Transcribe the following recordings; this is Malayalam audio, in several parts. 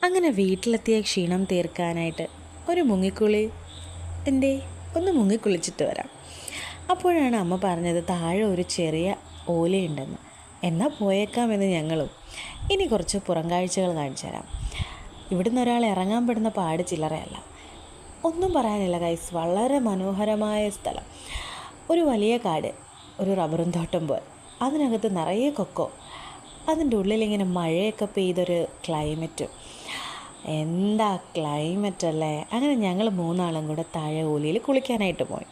അങ്ങനെ വീട്ടിലെത്തിയ ക്ഷീണം തീർക്കാനായിട്ട് ഒരു മുങ്ങിക്കുളി ഒന്ന് മുങ്ങിക്കുളിച്ചിട്ട് വരാം. അപ്പോഴാണ് അമ്മ പറഞ്ഞത് താഴെ ഒരു ചെറിയ ഓലയുണ്ടെന്ന്. എന്നാൽ പോയേക്കാമെന്ന് ഞങ്ങളും. ഇനി കുറച്ച് പുറം കാഴ്ചകൾ കാണിച്ചു തരാം. ഇവിടുന്ന് ഒരാൾ ഇറങ്ങാൻ പെടുന്ന പാട് ചില്ലറയല്ല. ഒന്നും പറയാനില്ല ഗൈസ്, വളരെ മനോഹരമായ സ്ഥലം. ഒരു വലിയ കാട്, ഒരു റബ്ബറും തോട്ടം പോലെ, അതിനകത്ത് നിറയെ കൊക്കോ, അതിൻ്റെ ഉള്ളിലിങ്ങനെ മഴയൊക്കെ പെയ്തൊരു ക്ലൈമറ്റും. എന്താ ക്ലൈമറ്റ് അല്ലേ. അങ്ങനെ ഞങ്ങൾ മൂന്നാളും കൂടെ താഴെ ഓലിയിൽ കുളിക്കാനായിട്ട് പോയി.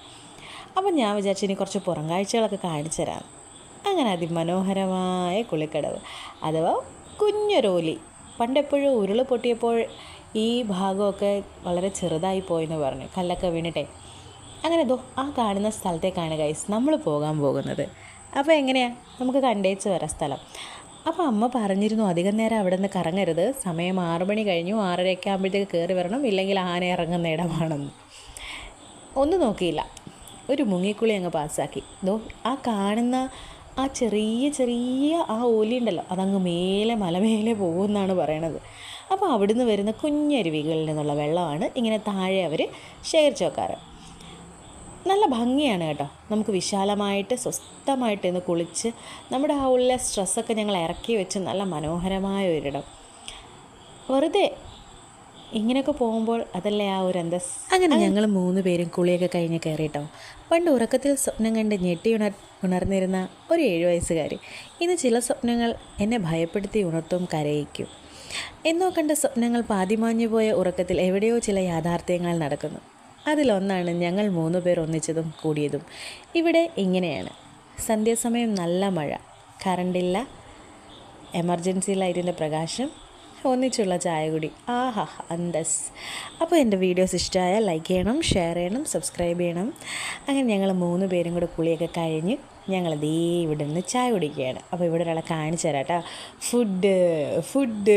അപ്പം ഞാൻ വിചാരിച്ചു ഇനി കുറച്ച് പുറം കാഴ്ചകളൊക്കെ കാണിച്ചു തരാം. അങ്ങനെ അതിമനോഹരമായ കുളിക്കടവ്, അഥവാ കുഞ്ഞൊരോലി. പണ്ടെപ്പോഴും ഉരുൾ പൊട്ടിയപ്പോൾ ഈ ഭാഗമൊക്കെ വളരെ ചെറുതായി പോയെന്ന് പറഞ്ഞു, കല്ലൊക്കെ വീണിട്ടെ. അങ്ങനെ ആ കാണുന്ന സ്ഥലത്തേക്കാണ് ഗൈസ് നമ്മൾ പോകാൻ പോകുന്നത്. അപ്പോൾ എങ്ങനെയാണ്, നമുക്ക് കണ്ടേച്ച് വരാം സ്ഥലം. അപ്പോൾ അമ്മ പറഞ്ഞിരുന്നു അധികം നേരം അവിടെ നിന്ന് കറങ്ങരുത്, സമയം 6 മണി കഴിഞ്ഞു, 6:30 ആകുമ്പോഴത്തേക്ക് കയറി വരണം, ഇല്ലെങ്കിൽ ആന ഇറങ്ങുന്ന ഇടമാണെന്ന്. ഒന്നും നോക്കിയില്ല, ഒരു മുങ്ങിക്കുളി അങ്ങ് പാസ്സാക്കി. ആ കാണുന്ന ആ ചെറിയ ആ ഓലി ഉണ്ടല്ലോ, അതങ്ങ് മലമേലെ പോകുമെന്നാണ് പറയണത്. അപ്പോൾ അവിടുന്ന് വരുന്ന കുഞ്ഞരുവികളിൽ നിന്നുള്ള വെള്ളമാണ് ഇങ്ങനെ താഴെ അവർ ശേഖരിച്ച് വെക്കാറ്. നല്ല ഭംഗിയാണ് കേട്ടോ. നമുക്ക് വിശാലമായിട്ട് സ്വസ്ഥമായിട്ട് ഇന്ന് കുളിച്ച് നമ്മുടെ ആ ഉള്ള സ്ട്രെസ്സൊക്കെ ഞങ്ങൾ ഇറക്കി വെച്ച് നല്ല മനോഹരമായ ഒരിടം. വെറുതെ ഇങ്ങനെയൊക്കെ പോകുമ്പോൾ അതല്ലേ ആ ഒരു അന്തസ്. അങ്ങനെ ഞങ്ങൾ 3 പേരും കുളിയൊക്കെ കഴിഞ്ഞ് കയറിയിട്ടോ. പണ്ട് ഉറക്കത്തിൽ സ്വപ്നം കണ്ട് ഉണർന്നിരുന്ന ഒരു 7 വയസ്സുകാരി ഇന്ന് ചില സ്വപ്നങ്ങൾ എന്നെ ഭയപ്പെടുത്തി ഉണർത്തും, കരയിക്കും. എന്നോ കണ്ട സ്വപ്നങ്ങൾ പാതിമാഞ്ഞു പോയ ഉറക്കത്തിൽ എവിടെയോ ചില യാഥാർത്ഥ്യങ്ങൾ നടക്കുന്നു. അതിലൊന്നാണ് ഞങ്ങൾ 3 പേർ ഒന്നിച്ചതും കൂടിയതും. ഇവിടെ ഇങ്ങനെയാണ്. സന്ധ്യാസമയം നല്ല മഴ, കറണ്ടില്ല, എമർജൻസി ലൈറ്റിൻ്റെ പ്രകാശം, ഒന്നിച്ചുള്ള ചായ കുടി. ആഹാ അന്തസ്. അപ്പോൾ എൻ്റെ വീഡിയോസ് ഇഷ്ടമായാൽ ലൈക്ക് ചെയ്യണം, ഷെയർ ചെയ്യണം, സബ്സ്ക്രൈബ് ചെയ്യണം. അങ്ങനെ ഞങ്ങൾ 3 പേരും കൂടെ കുളിയൊക്കെ കഴിഞ്ഞ് ഞങ്ങൾ ഇവിടെ നിന്ന് ചായ കുടിക്കുകയാണ്. അപ്പോൾ ഇവിടെ ഒരാളെ കാണിച്ചു തരാം കേട്ടോ. ഫുഡ്